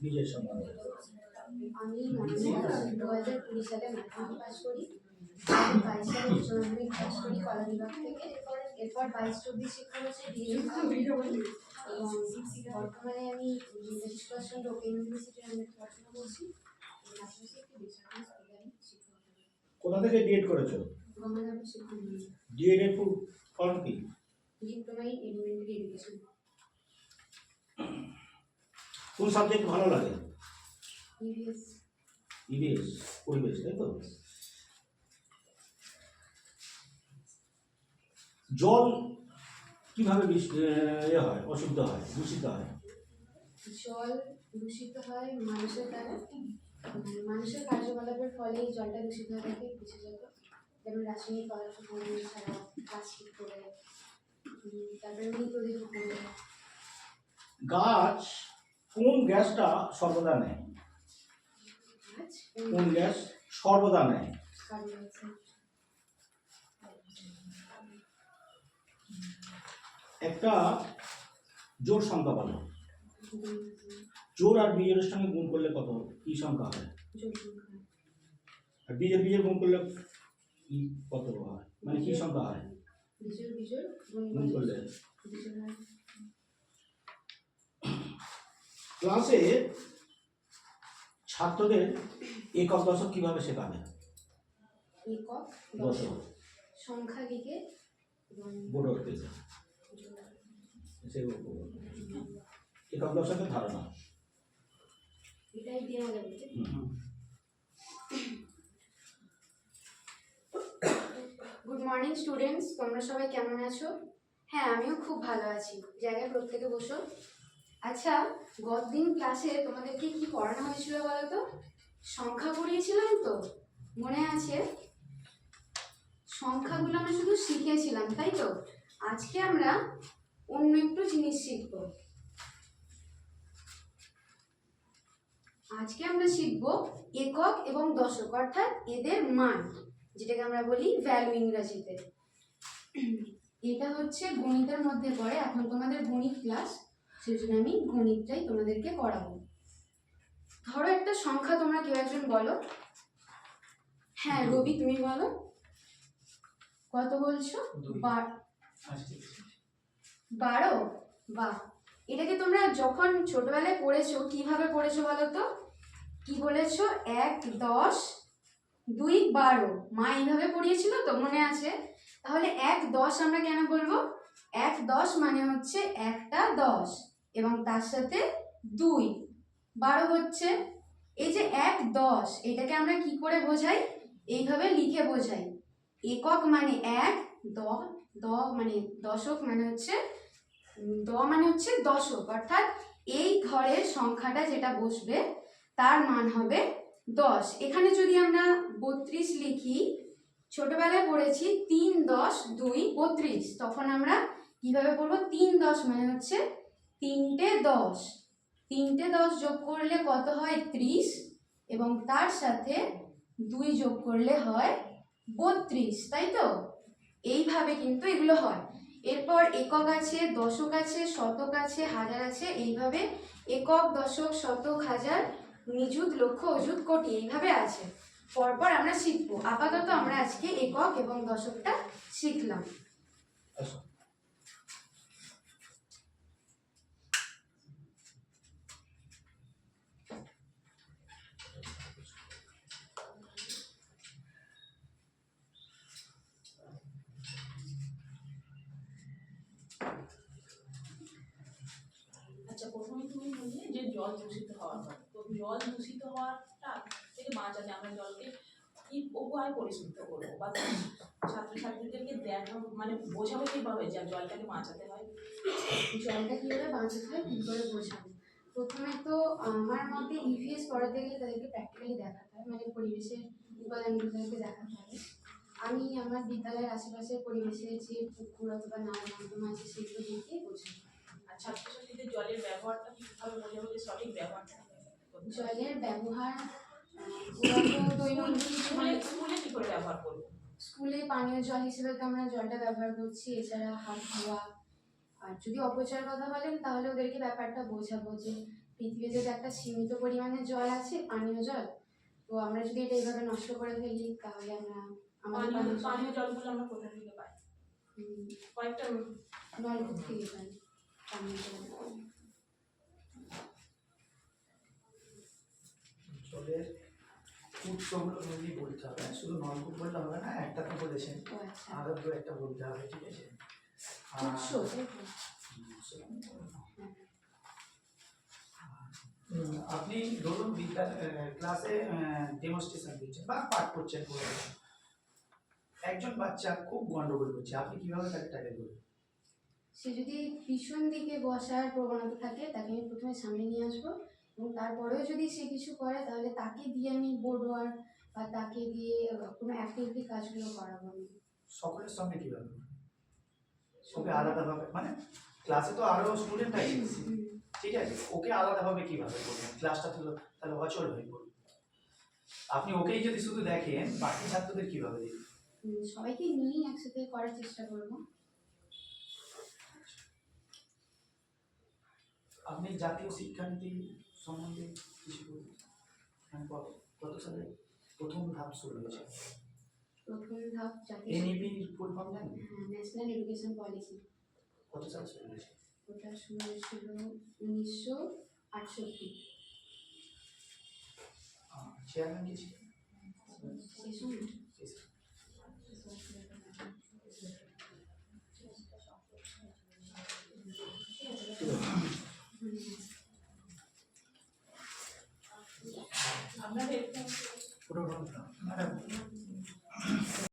নিজের সম্বন্ধে আমি 2020 সালে ম্যাথমেটিক্স পাস করি, 2022 সালে উচ্চ মাধ্যমিক পাস করি কলা বিভাগ থেকে। এরপর 22-24 শিক্ষাবর্ষে ডিগ্রি করি এবং বর্তমানে আমি ব্রিটিশ ওপেন ইউনিভার্সিটির আন্ডারে পড়াশোনা করছি। কোথা থেকে ডিএড করেছো? গঙ্গানগর শিক্ষা মন্দির। ডিএড এর ফুল ফর্ম কি? Diploma in elementary education. কোন সাবজেক্ট ভালো লাগে? ইভিএস। ইভিএস পরিবেশ, তাই তো? জল কিভাবে হয়, অশুদ্ধ হয়, দূষিত হয়? জল দূষিত হয় মানুষের দ্বারা, মানুষের কার্যকলাপের ফলে এই জলটা দূষিত হয়ে থাকে বিশেষত, যেমন রাসায়নিক পদার্থ পরিবেশ ছাড়া প্লাস্টিক করে, তারপরে মৃতদেহ করে। গাছ কোন গ্যাসটা সর্বদা নেয়? কোন গ্যাস সর্বদা নেয়? একটা জোড় সংখ্যা বলো। জোড় আর বিজোড়ের সঙ্গে গুণ করলে কত কি সংখ্যা হয়? আর বিজোড় গুণ করলে কি কত হয়, মানে কি সংখ্যা হয়? গুণ করলে। ক্লাসে ছাত্রদের একক দশক কিভাবে শেখাবে? একক দশক সংখ্যা লিখে বড় পেজে একক দশকের ধারণা এটাই দেওয়া যাবে। গুড মর্নিং স্টুডেন্টস, তোমরা সবাই কেমন আছো? হ্যাঁ, আমিও খুব ভালো আছি। জায়গায় প্রত্যেকে বসো। আচ্ছা, গতদিন ক্লাসে তোমাদেরকে কি পড়ানো হয়েছিল বলো তো? সংখ্যা পড়িয়েছিলাম তো, মনে আছে? সংখ্যাগুলো আমরা শুধু শিখেছিলাম, তাই তো? আজকে আমরা অন্য একটু জিনিস শিখব। আজকে আমরা শিখব একক এবং দশক, অর্থাৎ এদের মান, যেটাকে আমরা বলি ভ্যালু ইংরেজিতে। এটা হচ্ছে গণিতের মধ্যে পড়ে। এখন তোমাদের গণিত ক্লাস, সেজন্য আমি গণিতটাই তোমাদেরকে করাবো। ধরো একটা সংখ্যা তোমরা কেউ একজন বলো। হ্যাঁ রবি, তুমি বলো। কত বলছো? 12। বাহ, এটাকে তোমরা যখন ছোটবেলায় পড়েছো কিভাবে পড়েছো বলো তো? কি বলেছো? 1, 10, 2, 12। মা এইভাবে পড়িয়েছিল তো, মনে আছে? তাহলে 1, 10 আমরা কেন বলবো? 1, 10 মানে হচ্ছে একটা 10 এবং তার সাথে 2, 12 হচ্ছে। এই যে 1, 10 এটাকে আমরা কি করে বোঝাই? এইভাবে লিখে বোঝাই। একক মানে 1, মানে দশক মানে হচ্ছে দশক, অর্থাৎ এই ঘরের সংখ্যাটা যেটা বসবে তার মান হবে 10। এখানে যদি আমরা 32 লিখি, ছোটবেলায় পড়েছি 3, 10, 2, 32। তখন আমরা কিভাবে পড়বো? 3, 10 মানে হচ্ছে 3টে 10। 3টে 10 যোগ করলে কত হয়? 30, এবং তার সাথে 2 যোগ করলে হয় 32, তাই তো? এইভাবে কিন্তু এগুলো হয়। এরপর একক আছে, দশক আছে, শতক আছে, হাজার আছে। এইভাবে একক, দশক, শতক, হাজার, নিযুত, লক্ষ, অযুত, কোটি এইভাবে আছে। পরপর আমরা শিখবো। আপাতত আমরা আজকে একক এবং দশকটা শিখলাম। আচ্ছা, প্রথমে তুমি বললে যে জল দূষিত হওয়ার কথা। তো জল দূষিত হওয়াটা থেকে বাঁচাতে আমরা জলকে কি উপায় পরিশুদ্ধ করবো, বা ছাত্রছাত্রীদেরকে দেখাবো, মানে বোঝাবো কিভাবে যে জলটাকে বাঁচাতে হয়? জলটা কিভাবে বাঁচাতে হয় কি করে বোঝাবো? প্রথমে তো আমার মতে ইভিএস পড়াতে গেলে তাদেরকে প্র্যাকটিক্যালি দেখাতে হয়, মানে পরিবেশের উপাদানগুলোকে দেখাতে হবে। আমি আমার বিদ্যালয়ের আশেপাশের পরিবেশে যে পুকুর অথবা নালা নর্দমা আছে সেগুলো দেখিয়ে বোঝাই। আর ছাত্রছাত্রীদের জলের ব্যবহারটা কীভাবে বোঝাবো যে সঠিক ব্যবহারটা? জলের ব্যবহার স্কুলে কী করে ব্যবহার করবো? স্কুলে পানীয় জল হিসেবে তো আমরা জলটা ব্যবহার করছি। এছাড়া হাত ধোয়া, আর যদি অপচয়ের কথা বলেন তাহলে ওদেরকে ব্যাপারটা বোঝাবো যে পৃথিবীতে তো একটা সীমিত পরিমাণে জল আছে, পানীয় জল। তো আমরা যদি এটা এইভাবে নষ্ট করে ফেলি তাহলে আমরা আমাদের পানীয় জলগুলো আমরা কোথা থেকে পাই? কয়েকটা নলকূপ থেকে পাই পানীয় জল। জলের উৎসগুলো নিয়ে বলতে হবে, শুধু নলকূপ বললে হবে না, একটা তো বলেছেন, ও আচ্ছা, আরো দু একটা বলতে হবে, ঠিক আছে? উৎস, তাই তো? আপনি ধরুন ক্লাসে ডেমনস্ট্রেশন দিচ্ছেন বা পাঠ করছেন কোনো কিছু। একজন বাচ্চা খুব গন্ডগোল করছে, আপনি কিভাবে তাকে ট্যাকেল করবেন? সে যদি পিছন দিকে বসার প্রবণতা থাকে তাকে আমি প্রথমে সামনে নিয়ে আসবো, এবং তারপরেও যদি সে কিছু করে তাহলে তাকে দিয়ে আমি বোর্ড ওয়ার্ক বা তাকে দিয়ে কোনো অ্যাক্টিভিটি কাজগুলো করাবো আমি। সকলের সঙ্গে কিভাবে? ওকে আলাদাভাবে, মানে ক্লাসে তো আরো স্টুডেন্ট আছে, ঠিক আছে, ওকে আলাদাভাবে কিভাবে করবেন? ক্লাসটা তো তাহলে অচল হয়ে পড়বে। আপনি ওকেই যদি শুধু দেখেন, বাকি ছাত্রদের কিভাবে দেখবেন? সবাইকে নিয়েই একসাথে করার চেষ্টা করবো। আপনি জাতীয় শিক্ষানীতি সম্বন্ধে কিছু বলুন। কত সালে প্রথম ধাপ শুরু হয়েছে? প্রথম ধাপ জাতীয় এনইপির ফুল ফর্ম জানেন? National education policy. কত সালে শুরু হয়েছে? ওটা শুরু হয়েছিল 1968। চেয়ারম্যান কে ছিলেন? সেই সময়